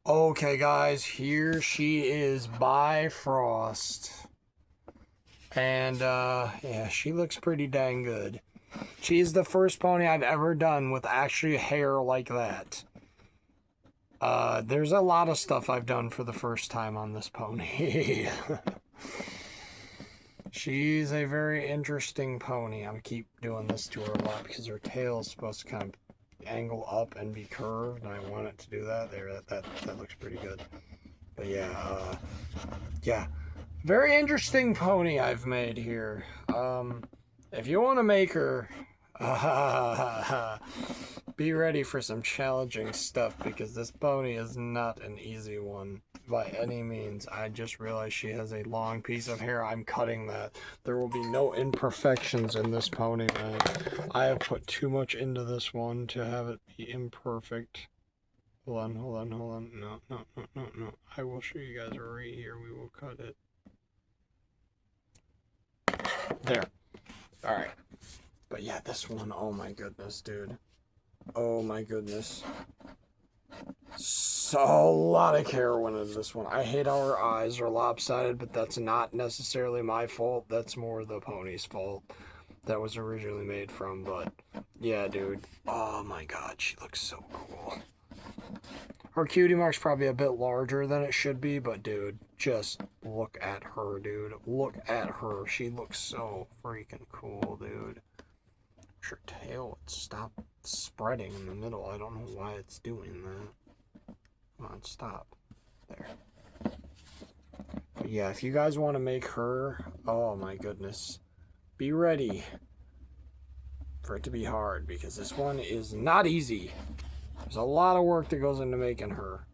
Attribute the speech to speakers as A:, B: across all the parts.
A: Okay, guys, here she is, Bifrost. And, yeah, she looks pretty dang good. She's the first pony I've ever done with actually hair like that. There's a lot of stuff I've done for the first time on this pony. She's a very interesting pony. I'm keep doing this to her a lot because her tail is supposed to kind of angle up and be curved, and I want it to do that. There, that looks pretty good. But yeah, very interesting pony I've made here. If you want to make her, be ready for some challenging stuff because this pony is not an easy one by any means. I just realized she has a long piece of hair. I'm cutting that. There will be no imperfections in this pony, man. I have put too much into this one to have it be imperfect. Hold on. No. I will show you guys right here. We will cut it. There. Alright. But yeah, this one, oh my goodness, dude. Oh my goodness. So, a lot of care went into this one. I hate how her eyes are lopsided, but that's not necessarily my fault. That's more the pony's fault that was originally made from. But yeah, dude. Oh my god, she looks so cool. Her cutie mark's probably a bit larger than it should be, but dude, just look at her, dude. Look at her. She looks so freaking cool, dude. Her tail would stop spreading in the middle. I don't know why it's doing that. Come on, stop. There. But yeah, if you guys want to make her, oh my goodness, be ready for it to be hard because this one is not easy. There's a lot of work that goes into making her.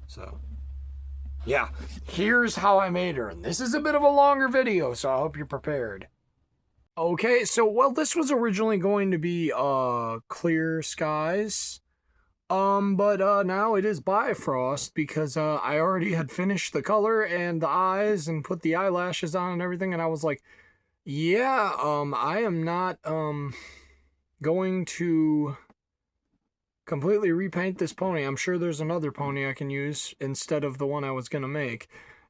A: So, yeah, here's how I made her. And this is a bit of a longer video, so I hope you're prepared. Okay, so, well, this was originally going to be, Clear Skies. But now it is Bifrost because, I already had finished the color and the eyes and put the eyelashes on and everything. And I was like, yeah, I am not, going to completely repaint this pony. I'm sure there's another pony I can use instead of the one I was going to make.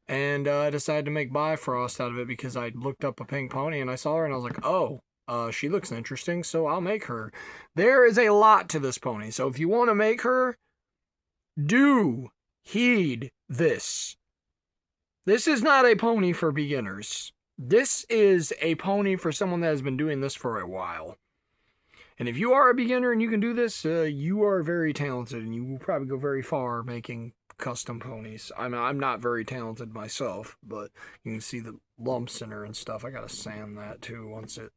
A: And I decided to make Bifrost out of it because I looked up a pink pony and I saw her and I was like, oh, she looks interesting, so I'll make her. There is a lot to this pony, so if you want to make her, do heed this. This is not a pony for beginners. This is a pony for someone that has been doing this for a while. And if you are a beginner and you can do this, you are very talented and you will probably go very far making custom ponies. I'm not very talented myself, but you can see the lumps in her and stuff. I gotta sand that too once it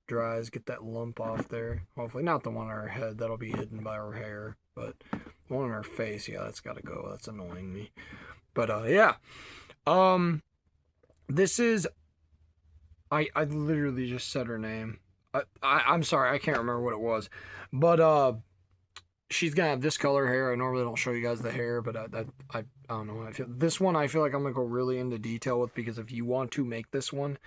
A: dries. Get that lump off there. Hopefully not the one on her head. That'll be hidden by her hair. But the one on her face, yeah, that's gotta go. That's annoying me. But yeah. This is I literally just said her name. I'm sorry, I can't remember what it was. But she's gonna have this color hair. I normally don't show you guys the hair, but I don't know. This one I feel like I'm gonna go really into detail with because if you want to make this one,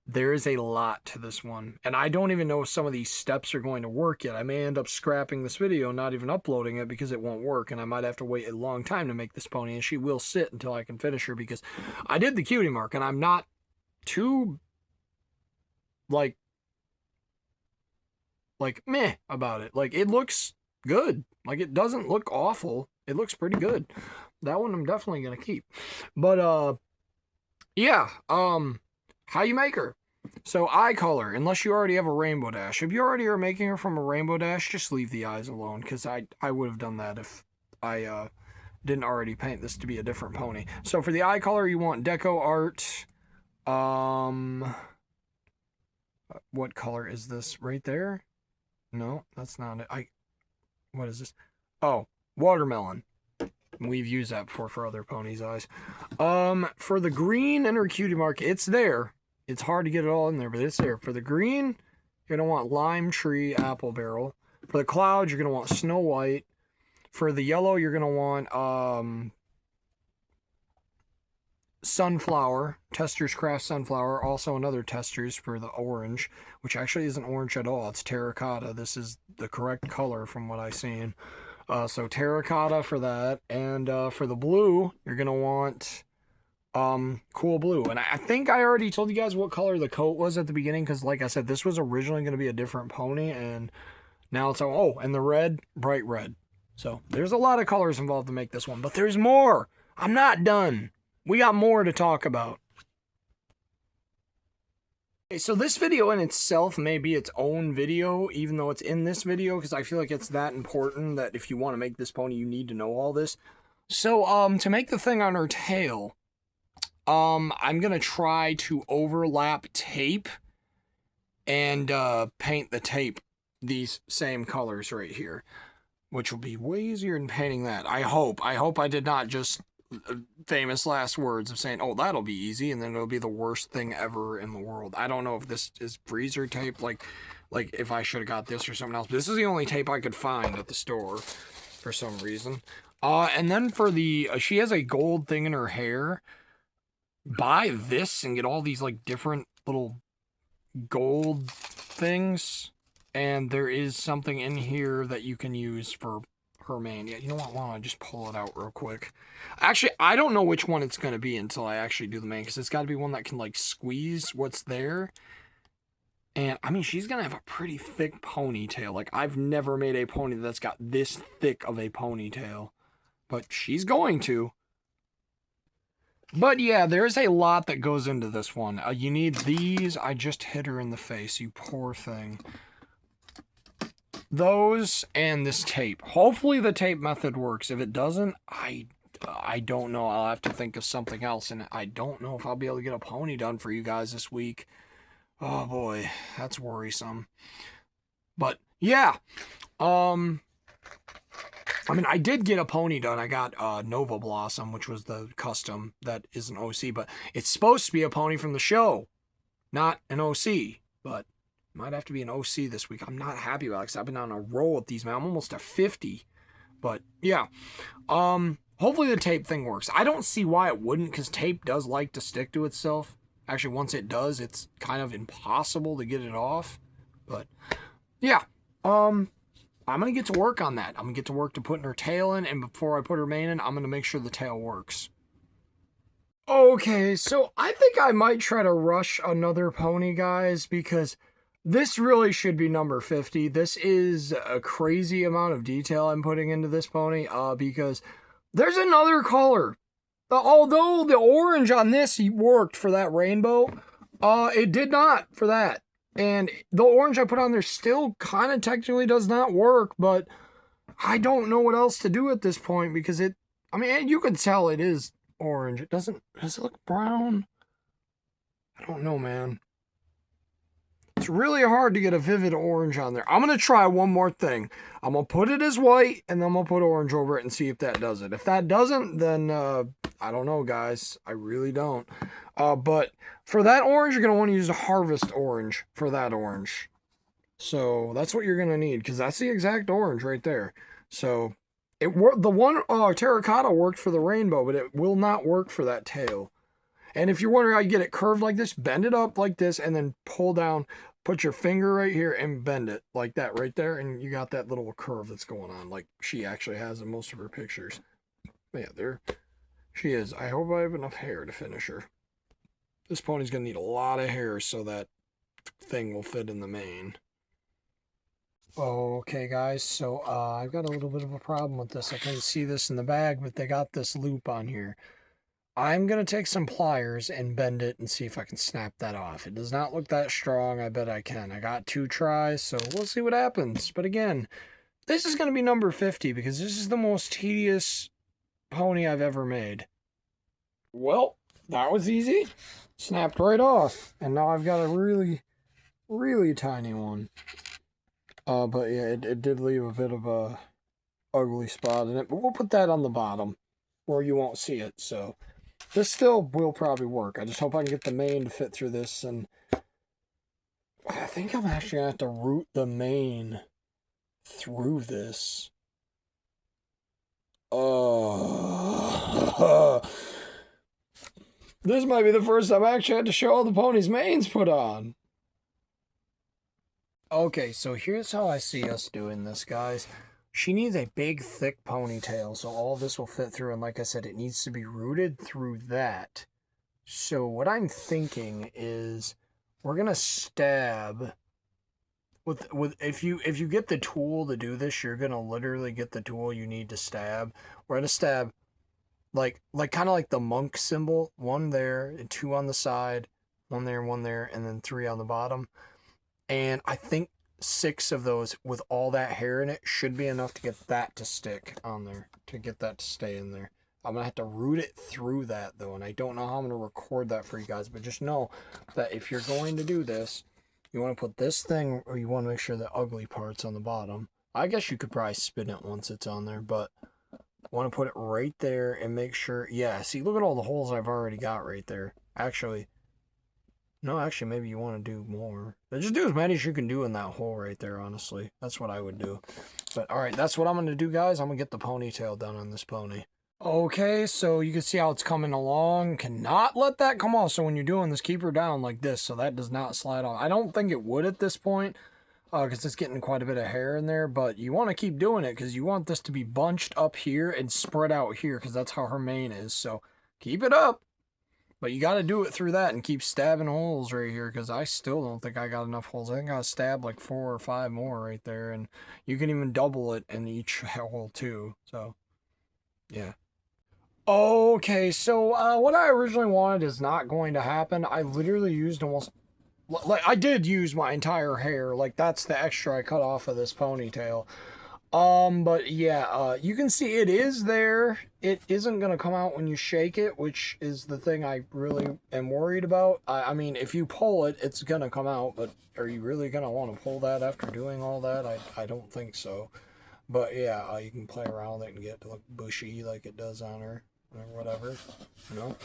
A: there is a lot to this one, and I don't even know if some of these steps are going to work yet. I may end up scrapping this video, not even uploading it because it won't work, and I might have to wait a long time to make this pony, and she will sit until I can finish her because I did the cutie mark, and I'm not too like meh about it. Like it looks good. Like it doesn't look awful. It looks pretty good. That one I'm definitely gonna keep. But yeah, how you make her? So eye color, unless you already have a rainbow dash. If you already are making her from a rainbow dash, just leave the eyes alone because I would have done that if I didn't already paint this to be a different pony. So for the eye color, you want Deco Art. What color is this right there? No, that's not it. What is this? Oh, watermelon. We've used that before for other ponies' eyes. For the green and her cutie mark, it's there. It's hard to get it all in there, but it's there. For the green, you're gonna want lime tree apple barrel. For the clouds, you're gonna want Snow White. For the yellow, you're gonna want sunflower, Tester's Craft sunflower. Also another Tester's for the orange, which actually isn't orange at all. It's terracotta. This is the correct color from what I've seen. So terracotta for that. And for the blue, you're going to want cool blue. And I think I already told you guys what color the coat was at the beginning, because like I said, this was originally going to be a different pony, and now it's, oh, and the red, bright red. So there's a lot of colors involved to make this one, but there's more. I'm not done. We got more to talk about. Okay, so this video in itself may be its own video, even though it's in this video, because I feel like it's that important that if you want to make this pony, you need to know all this. So, to make the thing on her tail, I'm gonna try to overlap tape and paint the tape these same colors right here, which will be way easier than painting that. I hope I did not just famous last words of saying, oh, that'll be easy, and then it'll be the worst thing ever in the world. I don't know if this is freezer tape, like if I should have got this or something else, but this is the only tape I could find at the store for some reason. And then for the she has a gold thing in her hair. Buy this and get all these like different little gold things, and there is something in here that you can use for her mane. Yeah, you know what? Why don't I just pull it out real quick? Actually, I don't know which one it's going to be until I actually do the mane, because it's got to be one that can like squeeze what's there. And I mean, she's going to have a pretty thick ponytail. Like, I've never made a pony that's got this thick of a ponytail, but she's going to. But yeah, there's a lot that goes into this one. You need these. I just hit her in the face, you poor thing. Those and this tape. Hopefully the tape method works. If it doesn't, I don't know. I'll have to think of something else, and I don't know if I'll be able to get a pony done for you guys this week. Oh boy, that's worrisome. But yeah, I mean, I did get a pony done. I got Nova Blossom, which was the custom that is an OC, but it's supposed to be a pony from the show, not an OC, but might have to be an OC this week. I'm not happy about it because I've been on a roll with these, man. I'm almost at 50, but yeah. Hopefully the tape thing works. I don't see why it wouldn't, because tape does like to stick to itself. Actually, once it does, it's kind of impossible to get it off, but yeah. I'm going to get to work on that. I'm going to get to work to putting her tail in, and before I put her mane in, I'm going to make sure the tail works. Okay, so I think I might try to rush another pony, guys, because this really should be number 50. This is a crazy amount of detail I'm putting into this pony, because there's another color. Although the orange on this worked for that rainbow, it did not for that. And the orange I put on there still kind of technically does not work, but I don't know what else to do at this point, because it, I mean, you can tell it is orange. It doesn't, does it look brown? I don't know, man. It's really hard to get a vivid orange on there. I'm going to try one more thing. I'm going to put it as white, and then I'm going to put orange over it and see if that does it. If that doesn't, then I don't know, guys. I really don't. But for that orange, you're going to want to use a harvest orange for that orange. So that's what you're going to need, because that's the exact orange right there. So it worked. The one terracotta worked for the rainbow, but it will not work for that tail. And if you're wondering how you get it curved like this, bend it up like this and then pull down, put your finger right here and bend it like that right there. And you got that little curve that's going on like she actually has in most of her pictures. But yeah, there she is. I hope I have enough hair to finish her. This pony's going to need a lot of hair so that thing will fit in the mane. Okay, guys, so I've got a little bit of a problem with this. I can't see this in the bag, but they got this loop on here. I'm going to take some pliers and bend it and see if I can snap that off. It does not look that strong. I bet I can. I got 2 tries, so we'll see what happens. But again, this is going to be number 50 because this is the most tedious pony I've ever made. Well, that was easy. Snapped right off. And now I've got a really, really tiny one. But yeah, it did leave a bit of a ugly spot in it. But we'll put that on the bottom where you won't see it, so... This still will probably work. I just hope I can get the mane to fit through this, and I think I'm actually going to have to root the mane through this. This might be the first time I actually had to show all the ponies' manes put on. Okay, so here's how I see us doing this, guys. she needs a big, thick ponytail, so all of this will fit through. And like I said, it needs to be rooted through that. So what I'm thinking is we're gonna stab with if you get the tool to do this, you're gonna literally get the tool you need to stab. We're gonna stab like kind of like the monk symbol, one there and two on the side, one there, and then three on the bottom. And I think 6 of those with all that hair in it should be enough to get that to stick on there, to get that to stay in there. I'm going to have to root it through that though, and I don't know how I'm going to record that for you guys, but just know that if you're going to do this, you want to put this thing, or you want to make sure the ugly part's on the bottom. I guess you could probably spin it once it's on there, but I want to put it right there and make sure, yeah, see, look at all the holes I've already got right there. Actually, maybe you want to do more. But just do as many as you can do in that hole right there, honestly. That's what I would do. But, alright, that's what I'm going to do, guys. I'm going to get the ponytail done on this pony. Okay, so you can see how it's coming along. Cannot let that come off. So when you're doing this, keep her down like this so that does not slide off. I don't think it would at this point because it's getting quite a bit of hair in there. But you want to keep doing it because you want this to be bunched up here and spread out here because that's how her mane is. So keep it up. But you got to do it through that and keep stabbing holes right here because I still don't think I got enough holes. I think I stab like 4 or 5 more right there. And you can even double it in each hole too. So, yeah. Okay, so what I originally wanted is not going to happen. I literally used almost... Like, I did use my entire hair. Like, that's the extra I cut off of this ponytail. But yeah, you can see it is there. It isn't going to come out when you shake it, which is the thing I really am worried about. I mean, if you pull it, it's going to come out, but are you really going to want to pull that after doing all that? I don't think so. But yeah, you can play around with it and get to look bushy like it does on her or whatever, you know.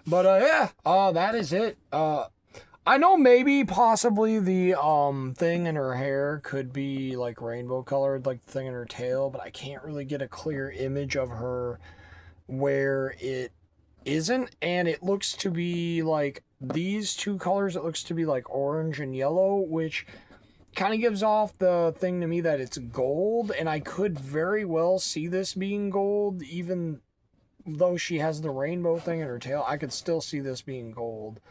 A: But yeah, that is it. I know maybe possibly the thing in her hair could be like rainbow colored, like the thing in her tail, but I can't really get a clear image of her where it isn't, and it looks to be like these two colors. It looks to be like orange and yellow, which kind of gives off the thing to me that it's gold, and I could very well see this being gold, even though she has the rainbow thing in her tail. I could still see this being gold.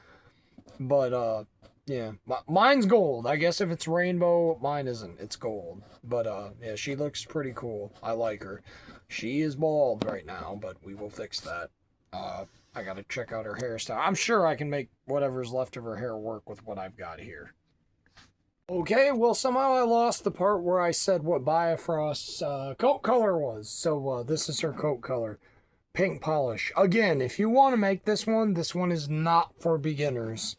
A: But, yeah, mine's gold. I guess if it's rainbow, mine isn't. It's gold. But, yeah, she looks pretty cool. I like her. She is bald right now, but we will fix that. I gotta check out her hairstyle. I'm sure I can make whatever's left of her hair work with what I've got here. Okay, well, somehow I lost the part where I said what Bifrost's coat color was. So, this is her coat color. Pink polish. Again, if you want to make this one is not for beginners.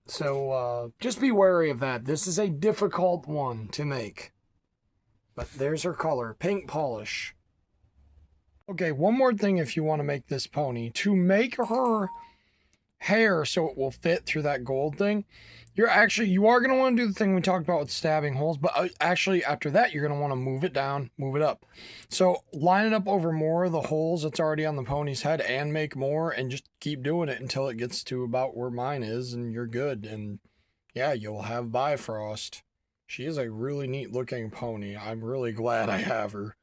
A: So, just be wary of that. This is a difficult one to make. But there's her color. Pink polish. Okay, one more thing if you want to make this pony. To make her hair so it will fit through that gold thing, you are going to want to do the thing we talked about with stabbing holes, but actually after that you're going to want to move it down, move it up. So line it up over more of the holes that's already on the pony's head and make more, and just keep doing it until it gets to about where mine is and you're good. And yeah, you'll have Bifrost. She is a really neat looking pony. I'm really glad I have her.